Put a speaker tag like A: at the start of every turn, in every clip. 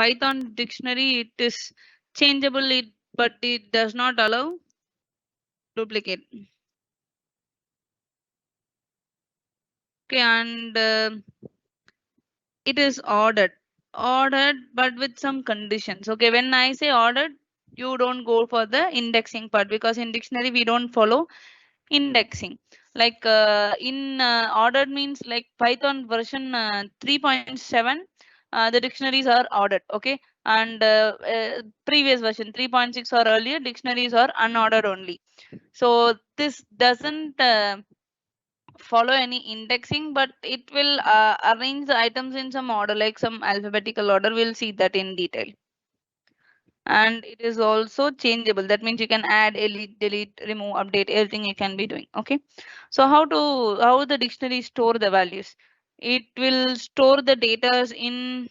A: Python dictionary, it is changeable, but it does not allow duplicate. Okay, and it is ordered, but with some conditions. Okay, when I say ordered, you don't go for the indexing part, because in dictionary we don't follow indexing. Like in ordered means like Python version 3.7, the dictionaries are ordered. Okay, and previous version 3.6 or earlier dictionaries are unordered only. So this doesn't follow any indexing, but it will arrange the items in some order, like some alphabetical order. We'll see that in detail. And it is also changeable. That means you can add, delete, remove, update, everything you can be doing. Okay, so how the dictionary store the values? It will store the data in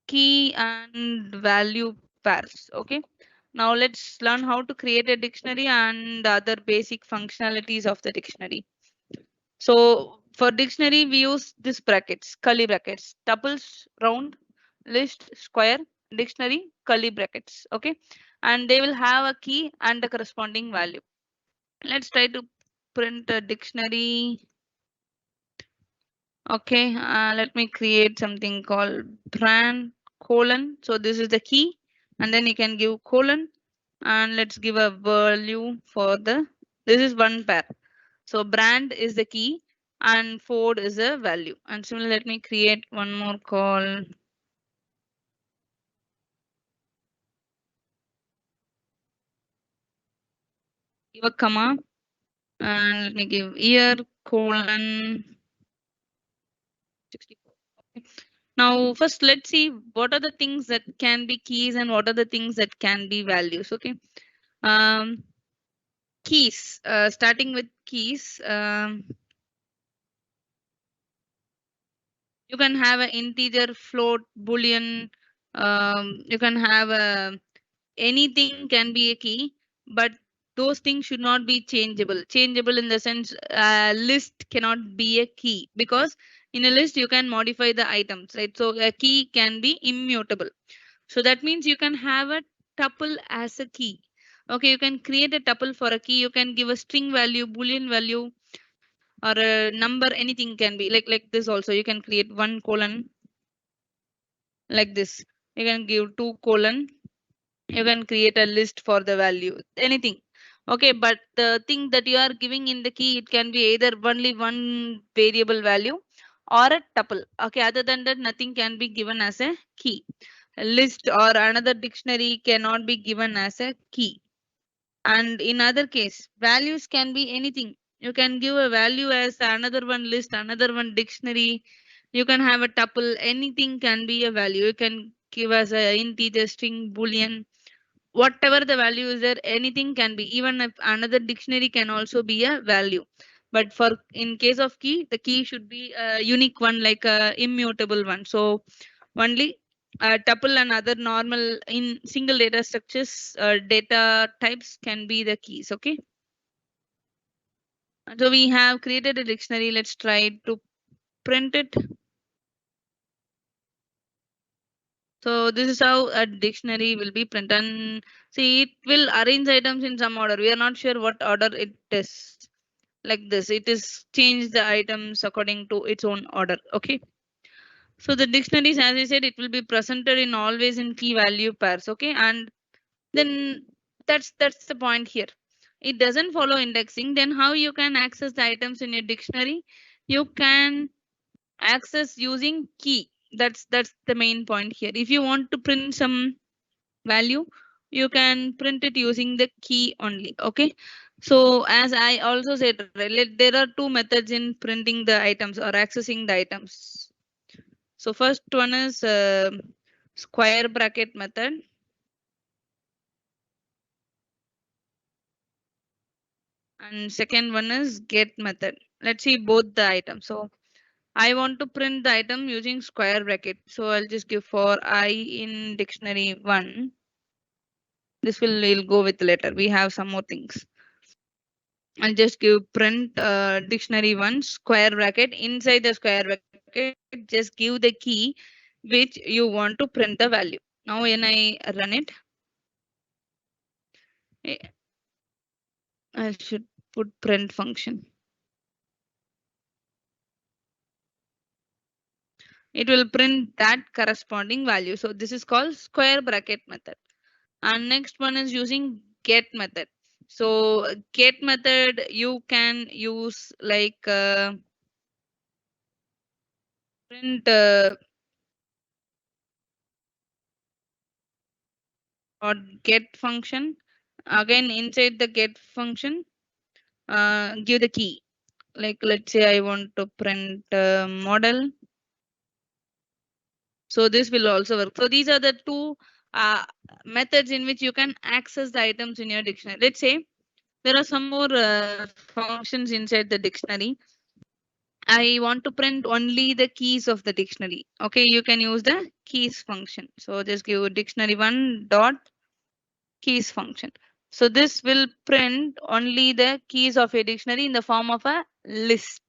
A: key and value pairs. Okay, now let's learn how to create a dictionary and other basic functionalities of the dictionary. So for dictionary, we use this brackets, curly brackets, tuples, round, list, square, dictionary, curly brackets. Okay, and they will have a key and a corresponding value. Let's try to print a dictionary. Okay, let me create something called brand colon. So this is the key, and then you can give colon, and let's give a value for the. This is one pair. So brand is the key and Ford is a value. And similarly, let me create one more call. Give a comma and let me give year colon 64. Okay. Now, first, let's see what are the things that can be keys and what are the things that can be values. Okay. Um, keys, starting with keys. You can have an integer, float, boolean. You can have a anything can be a key, but those things should not be changeable. Changeable in the sense list cannot be a key, because in a list you can modify the items, right? So a key can be immutable. So that means you can have a tuple as a key. Okay, you can create a tuple for a key. You can give a string value, boolean value, or a number. Anything can be like this. Also, you can create one colon like this. You can give two colon. You can create a list for the value, anything. Okay, but the thing that you are giving in the key, it can be either only one variable value or a tuple. Okay, other than that, nothing can be given as a key. A list or another dictionary cannot be given as a key. And in other case, values can be anything. You can give a value as another one list, another one dictionary. You can have a tuple. Anything can be a value. You can give as a integer, string, boolean, whatever the value is there, anything can be. Even if another dictionary can also be a value, but for in case of key, the key should be a unique one, like a immutable one. So only tuple and other normal in single data structures, data types can be the keys. Okay, so we have created a dictionary. Let's try to print it. So this is how a dictionary will be printed. And see, it will arrange items in some order. We are not sure what order it is. Like this, it is change the items according to its own order. Okay. So the dictionaries, as I said, it will be presented in always in key value pairs. Okay. And then that's the point here. It doesn't follow indexing. Then how you can access the items in your dictionary? You can access using key. That's the main point here. If you want to print some value, you can print it using the key only. Okay, so as I also said, there are two methods in printing the items or accessing the items. So first one is square bracket method, and second one is get method. Let's see both the items. So I want to print the item using square bracket, so I'll just give for I in dictionary 1. This will go with later. We have some more things. I'll just give print dictionary 1 square bracket. Inside the square bracket, just give the key. which you want to print the value. Now when I run it, eh, I should put print function. It will print that corresponding value. So this is called square bracket method. And next one is using get method. So get method you can use like print or get function. Again inside the get function, give the key. Like let's say I want to print model. So this will also work. So these are the two methods in which you can access the items in your dictionary. Let's say there are some more functions inside the dictionary. I want to print only the keys of the dictionary. Okay, you can use the keys function. So just give dictionary1 dot keys function. So this will print only the keys of a dictionary in the form of a list.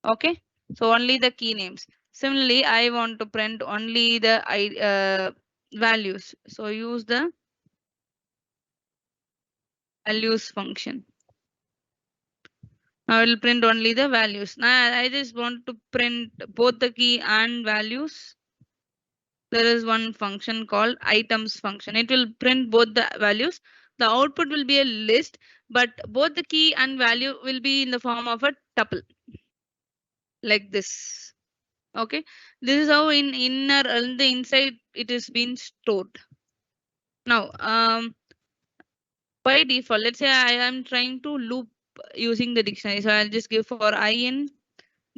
A: Okay, so only the key names. Similarly, I want to print only the values. So use the values function. Now I will print only the values. Now I just want to print both the key and values. There is one function called items function. It will print both the values. The output will be a list, but both the key and value will be in the form of a tuple like this. Okay, this is how in inner and the inside it is being stored. Now, by default, let's say I am trying to loop using the dictionary. So I'll just give for I in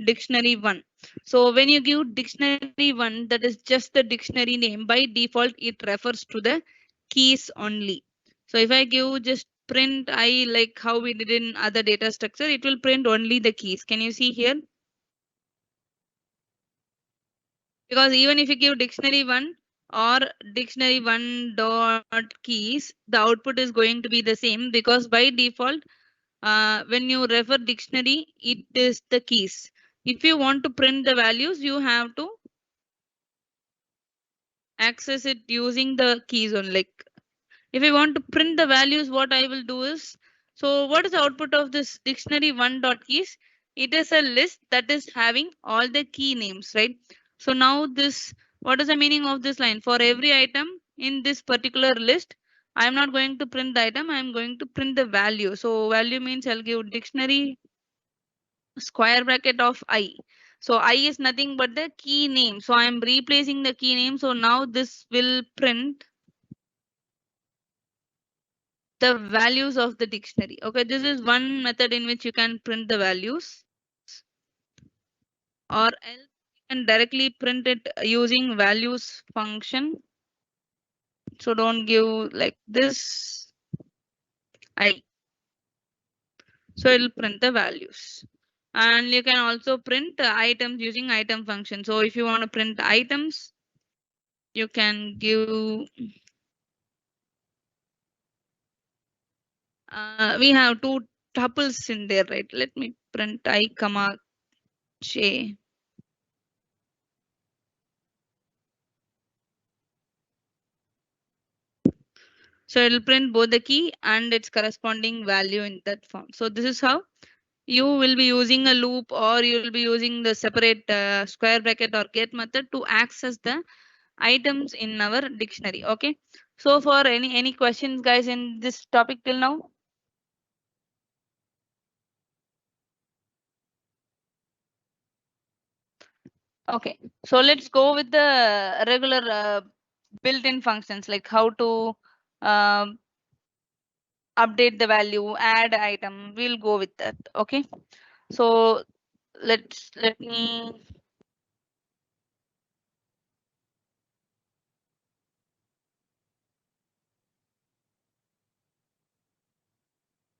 A: dictionary1. So when you give dictionary1, that is just the dictionary name. By default, it refers to the keys only. So if I give just print I like how we did in other data structure, it will print only the keys. Can you see here? Because even if you give dictionary1 or dictionary1 dot keys, the output is going to be the same, because by default, when you refer dictionary, it is the keys. If you want to print the values, you have to access it using the keys on. Like if I want to print the values, what I will do is, so what is the output of this dictionary1 dot keys? It is a list that is having all the key names, right? So now this, what is the meaning of this line? For every item in this particular list, I am not going to print the item, I am going to print the value. So value means I'll give dictionary square bracket of I. So I is nothing but the key name. So I am replacing the key name. So now this will print the values of the dictionary. Okay, this is one method in which you can print the values, or else you can directly print it using values function. So don't give like this I. So it'll print the values. And you can also print items using item function. So if you want to print items, you can give we have two tuples in there, right? Let me print I comma j. So it'll print both the key and its corresponding value in that form. So this is how you will be using a loop, or you will be using the separate square bracket or get method to access the items in our dictionary. Okay. So for any questions, guys, in this topic till now? Okay. So let's go with the regular built-in functions, like how to um, update the value, add item. We'll go with that. Okay. So let me.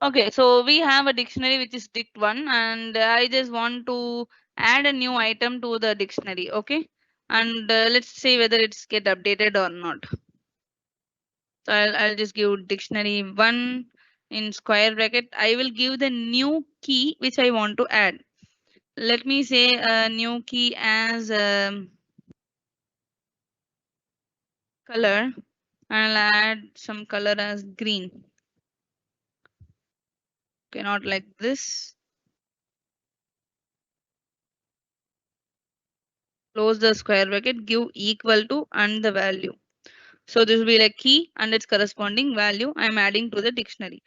A: Okay, so we have a dictionary which is dict1, and I just want to add a new item to the dictionary. Okay, and let's see whether it's get updated or not. So I'll just give dictionary1 in square bracket. I will give the new key which I want to add. Let me say a new key as color, and I'll add some color as green. Okay, not like this. Close the square bracket, give equal to and the value. So this will be like key and its corresponding value I'm adding to the dictionary.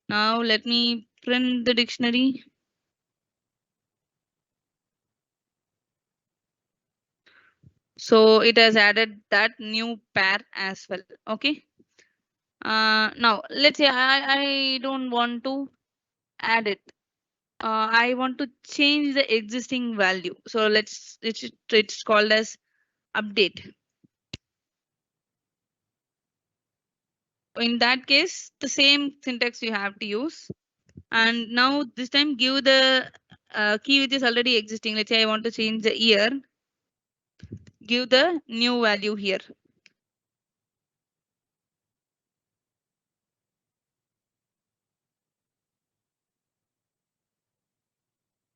A: Now let me print the dictionary. So it has added that new pair as well. Okay. Now let's say I don't want to add it. I want to change the existing value. So it's called as update. In that case, the same syntax you have to use. And now this time give the key which is already existing. Let's say I want to change the year. Give the new value here.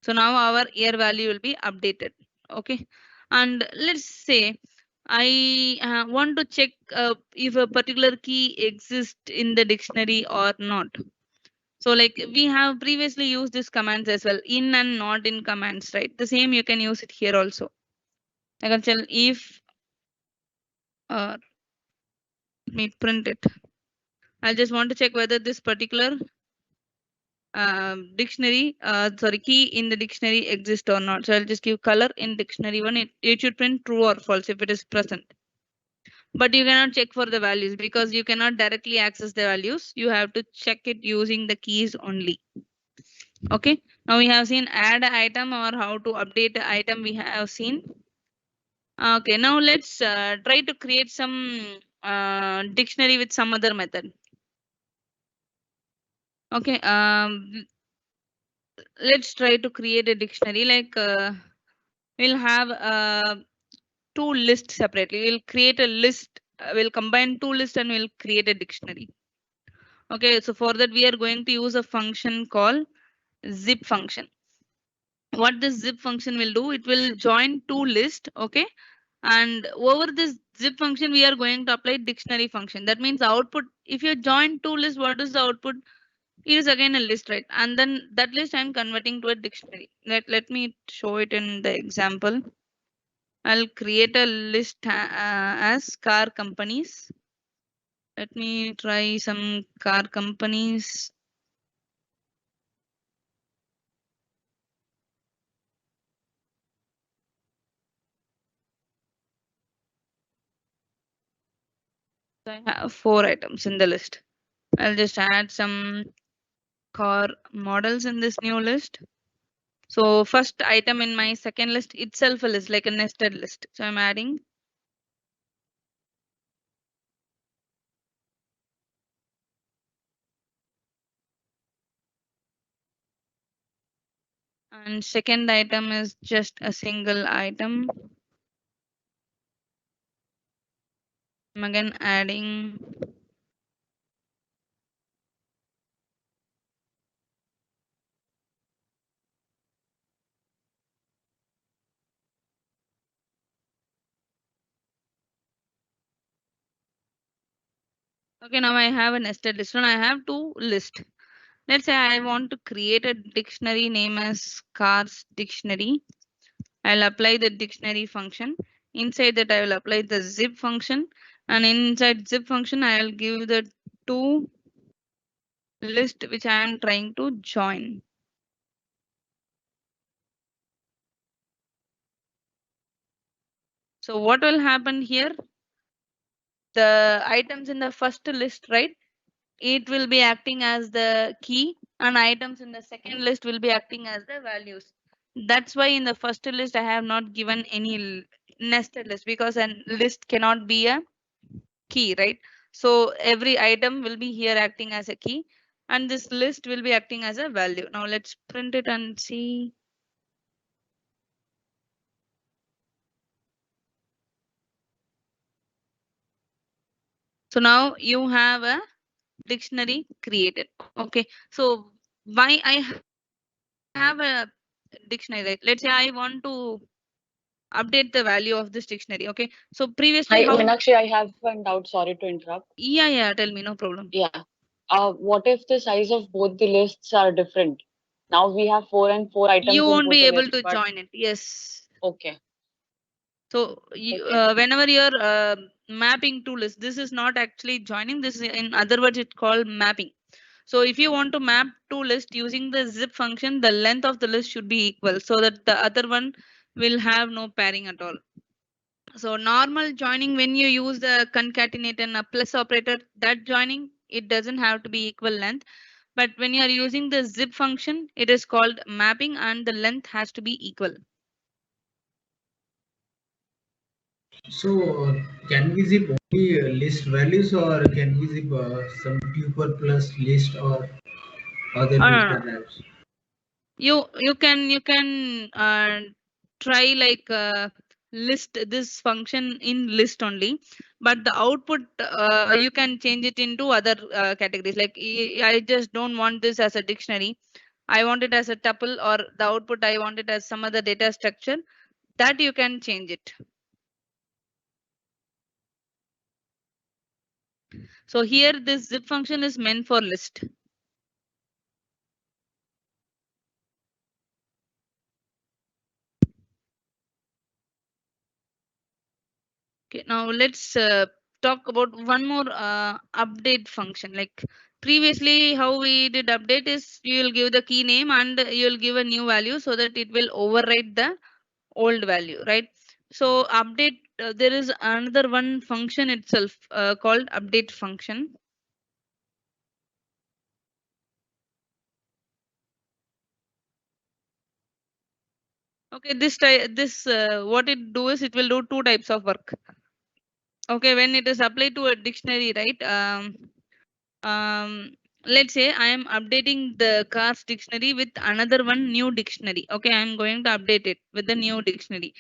A: So now our year value will be updated. Okay. And let's say I want to check if a particular key exists in the dictionary or not. So like we have previously used this commands as well, in and not in commands, right? The same you can use it here also. I can tell if let me print it. I just want to check whether this particular key in the dictionary exists or not. So I'll just give color in dictionary one. It should print true or false if it is present. But you cannot check for the values because you cannot directly access the values. You have to check it using the keys only. Okay. Now we have seen add item or how to update the item we have seen. Okay. Now let's try to create some dictionary with some other method. Okay. Let's try to create a dictionary like we'll have two lists separately. We'll create a list. We'll combine two lists and we'll create a dictionary. Okay, so for that we are going to use a function called zip function. What this zip function will do, it will join two lists. Okay, and over this zip function we are going to apply dictionary function. That means output, if you join two lists, what is the output? It is again a list, right? And then that list I'm converting to a dictionary. Let me show it in the example. I'll create a list as car companies. Let me try some car companies. I have 4 items in the list. I'll just add some car models in this new list. So first item in my second list itself a list, like a nested list. So I'm adding. And second item is just a single item. I'm again adding. Okay, now I have a nested list and I have two lists. Let's say I want to create a dictionary name as cars dictionary. I'll apply the dictionary function. Inside that I will apply the zip function, and inside zip function I will give the two list which I am trying to join. So what will happen here? The items in the first list, right? It will be acting as the key, and items in the second list will be acting as the values. That's why in the first list I have not given any nested list, because a list cannot be a key, right? So every item will be here acting as a key, and this list will be acting as a value. Now let's print it and see. So now you have a dictionary created. Okay, so why I have a dictionary, right? Let's say I want to update the value of this dictionary. Okay, so previously
B: Hi,
A: how?
B: Meenakshi, I have one doubt. Sorry to interrupt.
A: Yeah, tell me, no problem.
B: Yeah. What if the size of both the lists are different? Now we have 4 items
A: You
B: in
A: won't
B: both
A: be
B: the
A: able
B: lists,
A: to
B: but
A: join it. Yes.
B: okay,
A: So you,
B: okay,
A: whenever you're mapping two lists, this is not actually joining. This is, in other words, it's called mapping. So if you want to map two lists using the zip function, the length of the list should be equal so that the other one will have no pairing at all. So normal joining, when you use the concatenate and a plus operator, that joining, it doesn't have to be equal length. But when you are using the zip function, it is called mapping and the length has to be equal.
C: So, can we zip only list values or can we zip some tuple plus list or other
A: Uh,
C: vector types?
A: you can try like list this function in list only, but the output you can change it into other categories. Like I just don't want this as a dictionary. I want it as a tuple, or the output I want it as some other data structure. That you can change it. So here this zip function is meant for list. Okay, now let's talk about one more update function. Like previously, how we did update is you will give the key name and you will give a new value so that it will overwrite the old value, right? So update, there is another one function itself called update function. Okay, this what it do is it will do two types of work. Okay, when it is applied to a dictionary, right? Let's say I am updating the cars dictionary with another one new dictionary. Okay, I am going to update it with the new dictionary.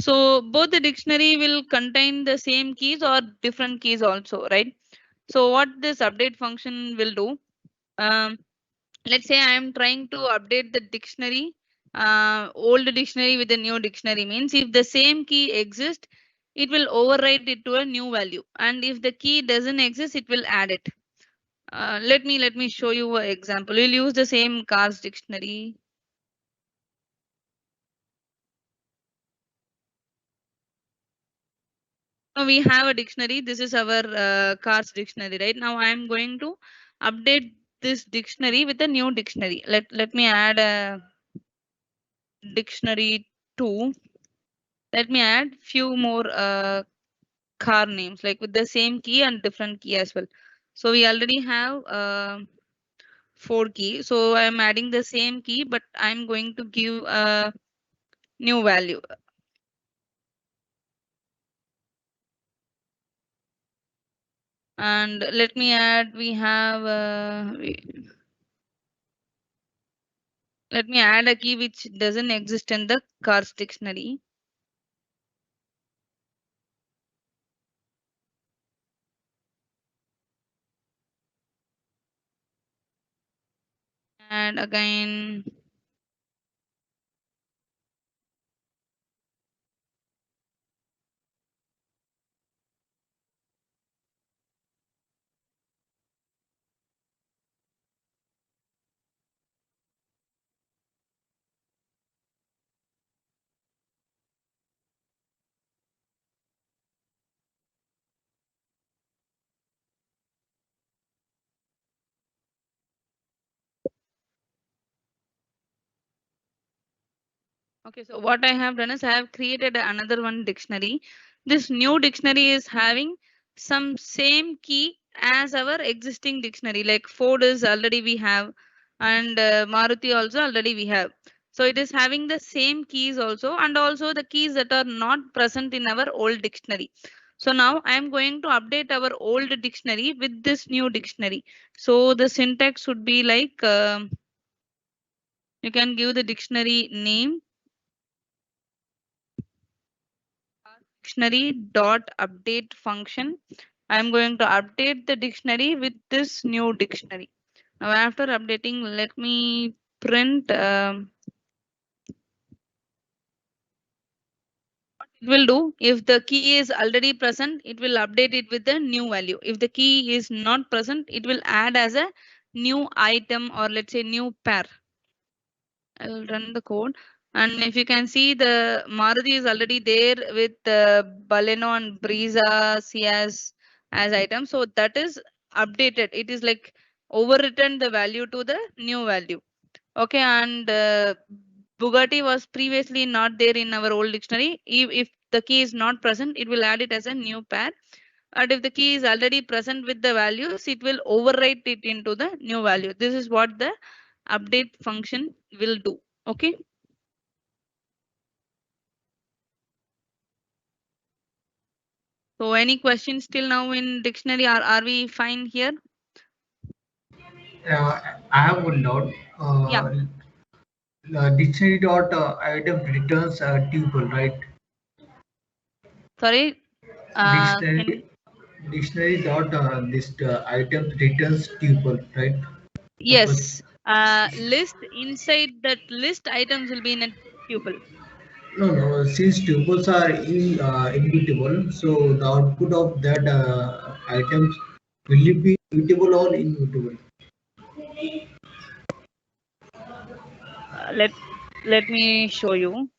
A: So both the dictionary will contain the same keys or different keys also, right? So what this update function will do, um, let's say I am trying to update the dictionary, old dictionary with the new dictionary, means if the same key exists, it will overwrite it to a new value, and if the key doesn't exist, it will add it. Let me show you an example. We'll use the same cars dictionary. Now we have a dictionary. This is our cars dictionary, right? Now I am going to update this dictionary with a new dictionary. Let me add a dictionary 2. Let me add few more car names, like with the same key and different key as well. So we already have 4 key. So I am adding the same key, but I'm going to give a new value. And let me add, we have, let me add a key which doesn't exist in the cars dictionary. And again, okay, so what I have done is I have created another one dictionary. This new dictionary is having some same key as our existing dictionary. Like Ford is already we have, and Maruti also already we have. So it is having the same keys also, and also the keys that are not present in our old dictionary. So now I am going to update our old dictionary with this new dictionary. So the syntax would be like, you can give the dictionary name, dictionary dot update function. I'm going to update the dictionary with this new dictionary. Now after updating, let me print it will do, if the key is already present, it will update it with the new value. If the key is not present, it will add as a new item, or let's say new pair. I will run the code. And if you can see, the Maruti is already there with the Baleno and Brezza Ciaz as items. So that is updated. It is like overwritten the value to the new value. Okay, and Bugatti was previously not there in our old dictionary. If the key is not present, it will add it as a new pair. And if the key is already present with the values, it will overwrite it into the new value. This is what the update function will do. Okay. So any questions till now in dictionary? Are we fine here?
C: I have one doubt.
A: Yeah.
C: Dictionary dot item returns a tuple, right?
A: Sorry.
C: Dictionary dictionary dot this item returns tuple, right?
A: Yes. List, inside that list, items will be in a tuple.
C: No. Since tuples are immutable, so the output of that items will it be mutable or immutable?
A: Let me show you.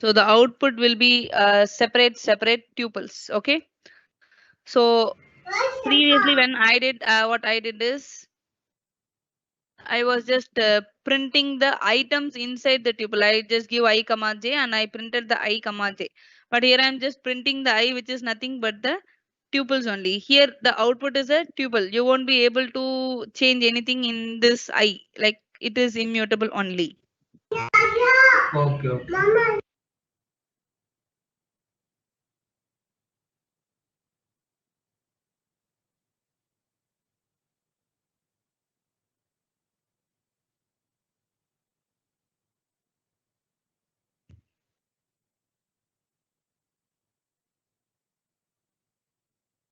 A: So the output will be separate tuples. Okay. So previously when I did what I did is I was just printing the items inside the tuple. I just give I comma j and I printed the I comma j. But here I am just printing the I, which is nothing but the tuples only. Here the output is a tuple. You won't be able to change anything in this I. Like it is immutable only.
C: Okay.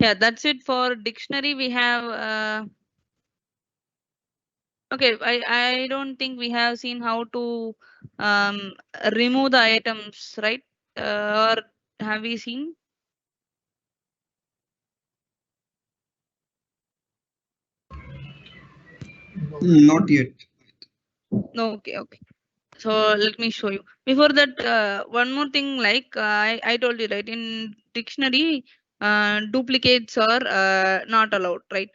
A: Yeah, that's it for dictionary. We have okay. I don't think we have seen how to remove the items, right? Or have we seen?
D: Not yet.
A: No, okay. So let me show you. Before that, one more thing, like I told you, right? In dictionary, duplicates are not allowed, right?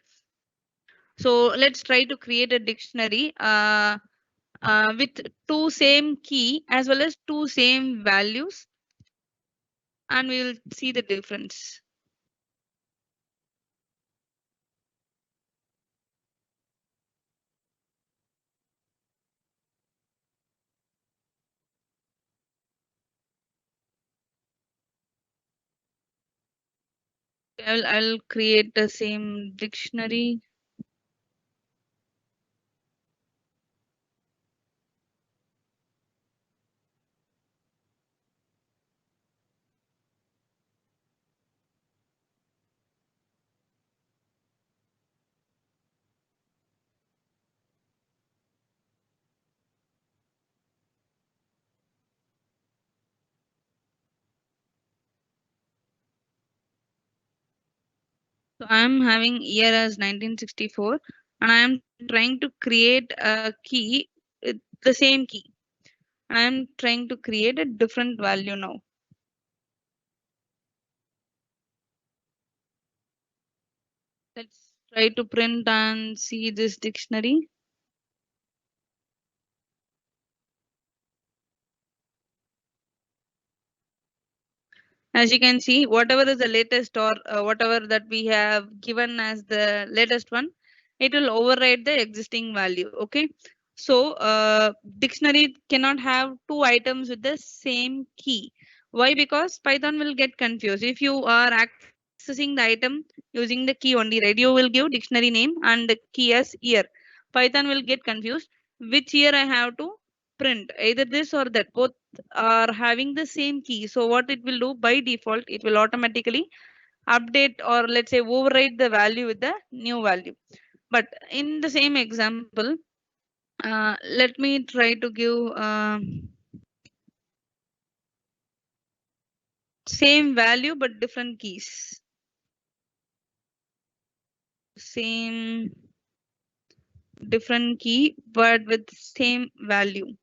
A: So let's try to create a dictionary with two same key as well as two same values, and we will see the difference. I'll create the same dictionary. So I'm having year as 1964, and I am trying to create a key, the same key. I am trying to create a different value now. Let's try to print and see this dictionary. As you can see, whatever is the latest, or whatever that we have given as the latest one, it will override the existing value. Okay. So dictionary cannot have two items with the same key. Why? Because Python will get confused. If you are accessing the item using the key only, right? You will give dictionary name and the key as year. Python will get confused. Which year I have to print? Either this or that. Both are having the same key. So what it will do by default, it will automatically update or let's say override the value with the new value. But in the same example, let me try to give same value but different keys. Same different key but with same value.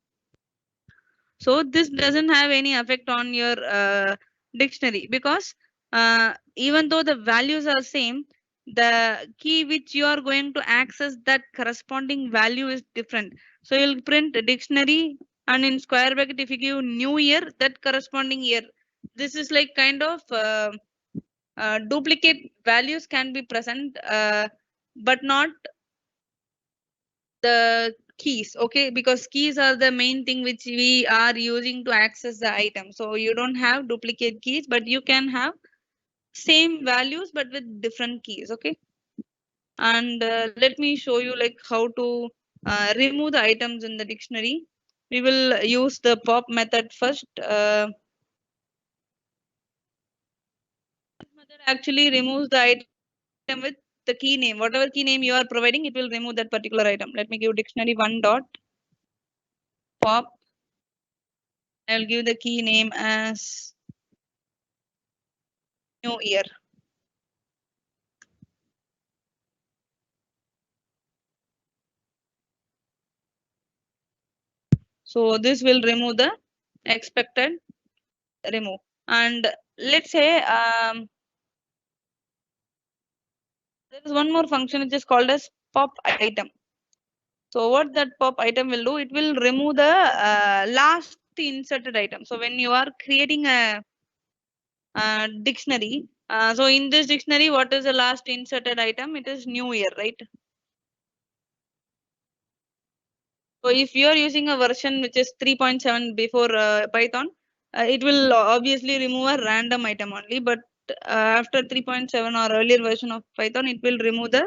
A: So this doesn't have any effect on your dictionary, because even though the values are same, the key which you are going to access that corresponding value is different. So you'll print a dictionary, and in square bracket if you give new year, that corresponding year. This is like kind of duplicate values can be present, but not the keys. Okay, because keys are the main thing which we are using to access the item. So you don't have duplicate keys, but you can have same values but with different keys. Okay, and let me show you like how to remove the items in the dictionary. We will use the pop method first. This method actually removes the item with the key name. Whatever key name you are providing, it will remove that particular item. Let me give dictionary one dot pop. I'll give the key name as new year. So this will remove the expected remove. And let's say there is one more function which is called as pop item. So what that pop item will do, it will remove the last inserted item. So when you are creating a dictionary, so in this dictionary, what is the last inserted item? It is new year, right? So if you are using a version which is 3.7 before Python, it will obviously remove a random item only. But after 3.7 or earlier version of Python, it will remove the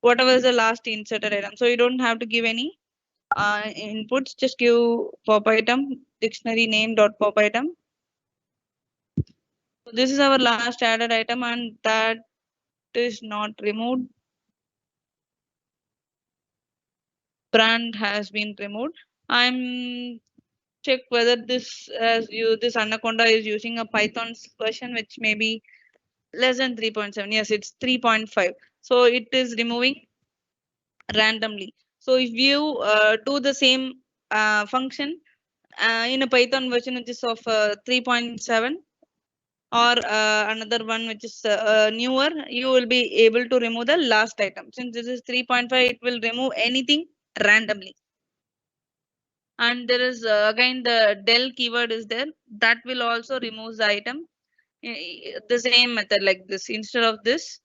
A: whatever is the last inserted item. So you don't have to give any inputs. Just give pop item dictionary name dot pop item. So this is our last added item, and that is not removed. Brand has been removed. I'm check whether this this Anaconda is using a Python version which may be less than 3.7. Yes, it's 3.5. So it is removing randomly. So if you do the same function in a Python version which is of 3.7 or another one which is newer, you will be able to remove the last item. Since this is 3.5, it will remove anything randomly. And there is again the del keyword is there, that will also remove the item. The same method like this. Instead of this,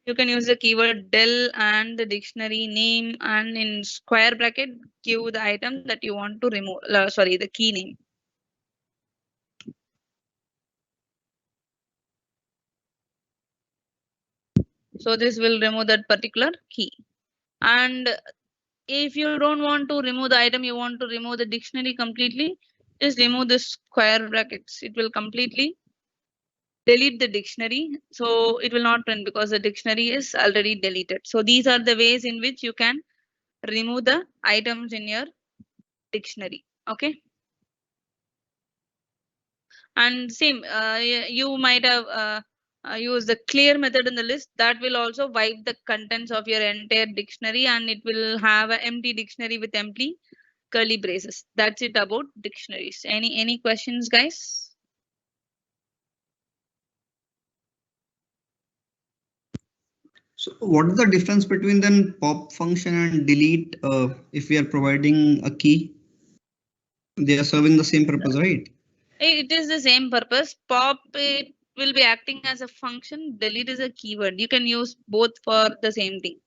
A: you can use the keyword del and the dictionary name, and in square bracket give the item that you want to remove, sorry, the key name. So this will remove that particular key. And if you don't want to remove the item, you want to remove the dictionary completely, just remove the square brackets. It will completely delete the dictionary. So it will not print because the dictionary is already deleted. So these are the ways in which you can remove the items in your dictionary. Okay. And same, you might have used the clear method in the list. That will also wipe the contents of your entire dictionary, and it will have an empty dictionary with empty curly braces. That's it about dictionaries. Any questions, guys?
D: So what is the difference between then pop function and delete if we are providing a key? They are serving the same purpose, right?
A: It is the same purpose. Pop, it will be acting as a function. Delete is a keyword. You can use both for the same thing.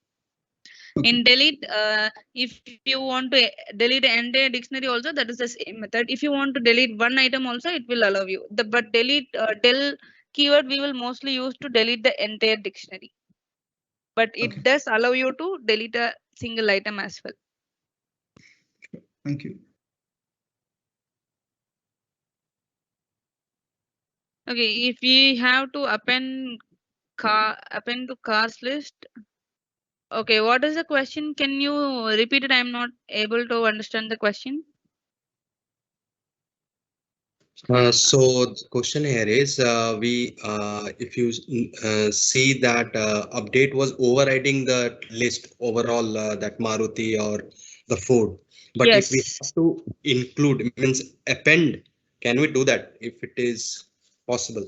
D: Okay.
A: In delete, if you want to delete the entire dictionary also, that is the same method. If you want to delete one item also, it will allow you. But delete del keyword we will mostly use to delete the entire dictionary. But it
D: Okay.
A: does allow you to delete a single item as well.
D: Thank you.
A: Okay, if we have to append to cars list. Okay, what is the question? Can you repeat it? I'm not able to understand the question.
E: So the question here is, if you see that update was overriding the list overall, that Maruti or the Ford, but if we
A: Yes.
E: have to include, means append, can we do that if it is possible?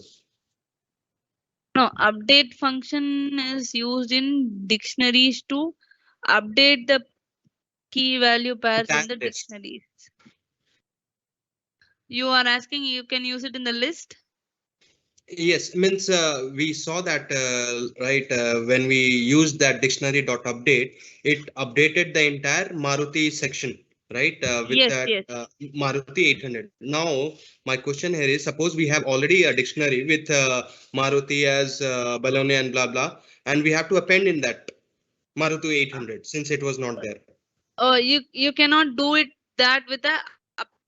A: No, update function is used in dictionaries to update the key value pairs in the
E: Entire list.
A: dictionaries. You are asking you can use it in the list?
E: Yes, means we saw that right when we used that dictionary dot update, it updated the entire Maruti section, right? With
A: Yes,
E: that
A: yes.
E: Maruti 800. Now, my question here is: suppose we have already a dictionary with Maruti as Baloney and blah blah, and we have to append in that Maruti 800 since it was not there.
A: You cannot do it that with the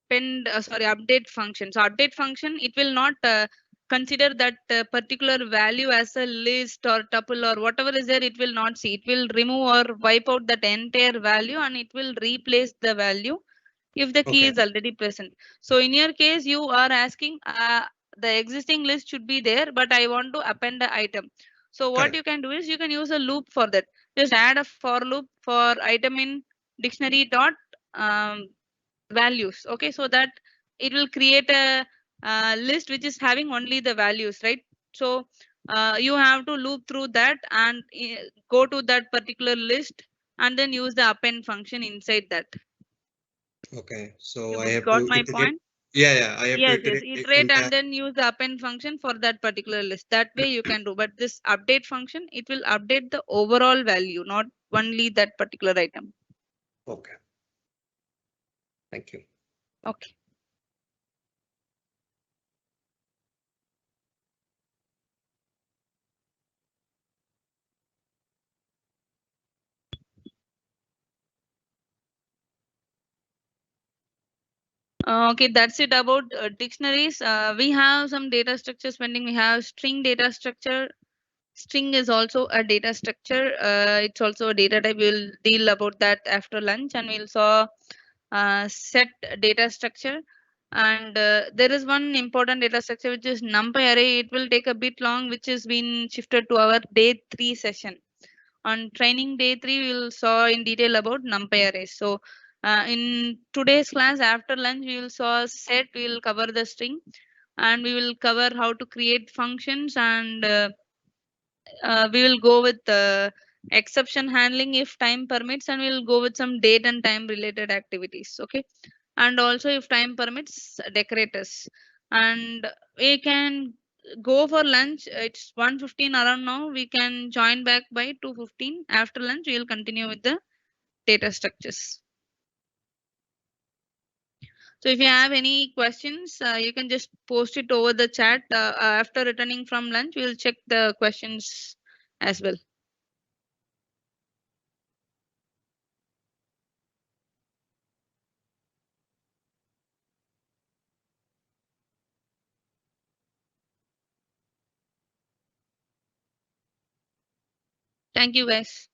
A: update function. So update function, it will not consider that particular value as a list or tuple or whatever is there. It will not see. It will remove or wipe out that entire value and it will replace the value if the key
E: Okay.
A: is already present. So in your case, you are asking the existing list should be there, but I want to append the item. So what
E: Correct.
A: you can do is you can use a loop for that. Just add a for loop for item in dictionary dot values. Okay, so that it will create a list which is having only the values, right? So you have to loop through that and go to that particular list and then use the append function inside that.
E: Okay. So
A: You
E: I have
A: got
E: to
A: my
E: iterate.
A: point?
E: Yeah, I have to
A: Yes, yes.
E: iterate the
A: Iterate
E: entire.
A: and then use the append function for that particular list. That way you can do. But this update function, it will update the overall value, not only that particular item.
E: Okay. Thank you.
A: Okay. Okay, that's it about dictionaries. We have some data structures pending. We have string data structure. String is also a data structure. It's also a data type. We'll deal about that after lunch, and we'll saw set data structure. And there is one important data structure which is NumPy array. It will take a bit long, which has been shifted to our day 3 session. On training day 3, we will saw in detail about NumPy arrays. So in today's class after lunch, we will saw set. We will cover the string, and we will cover how to create functions, and we will go with exception handling if time permits, and we will go with some date and time related activities. Okay, and also if time permits, decorators. And we can go for lunch. It's 1:15 around now. We can join back by 2:15. After lunch, we will continue with the data structures. So if you have any questions, you can just post it over the chat. After returning from lunch, we will check the questions as well. Thank you, guys.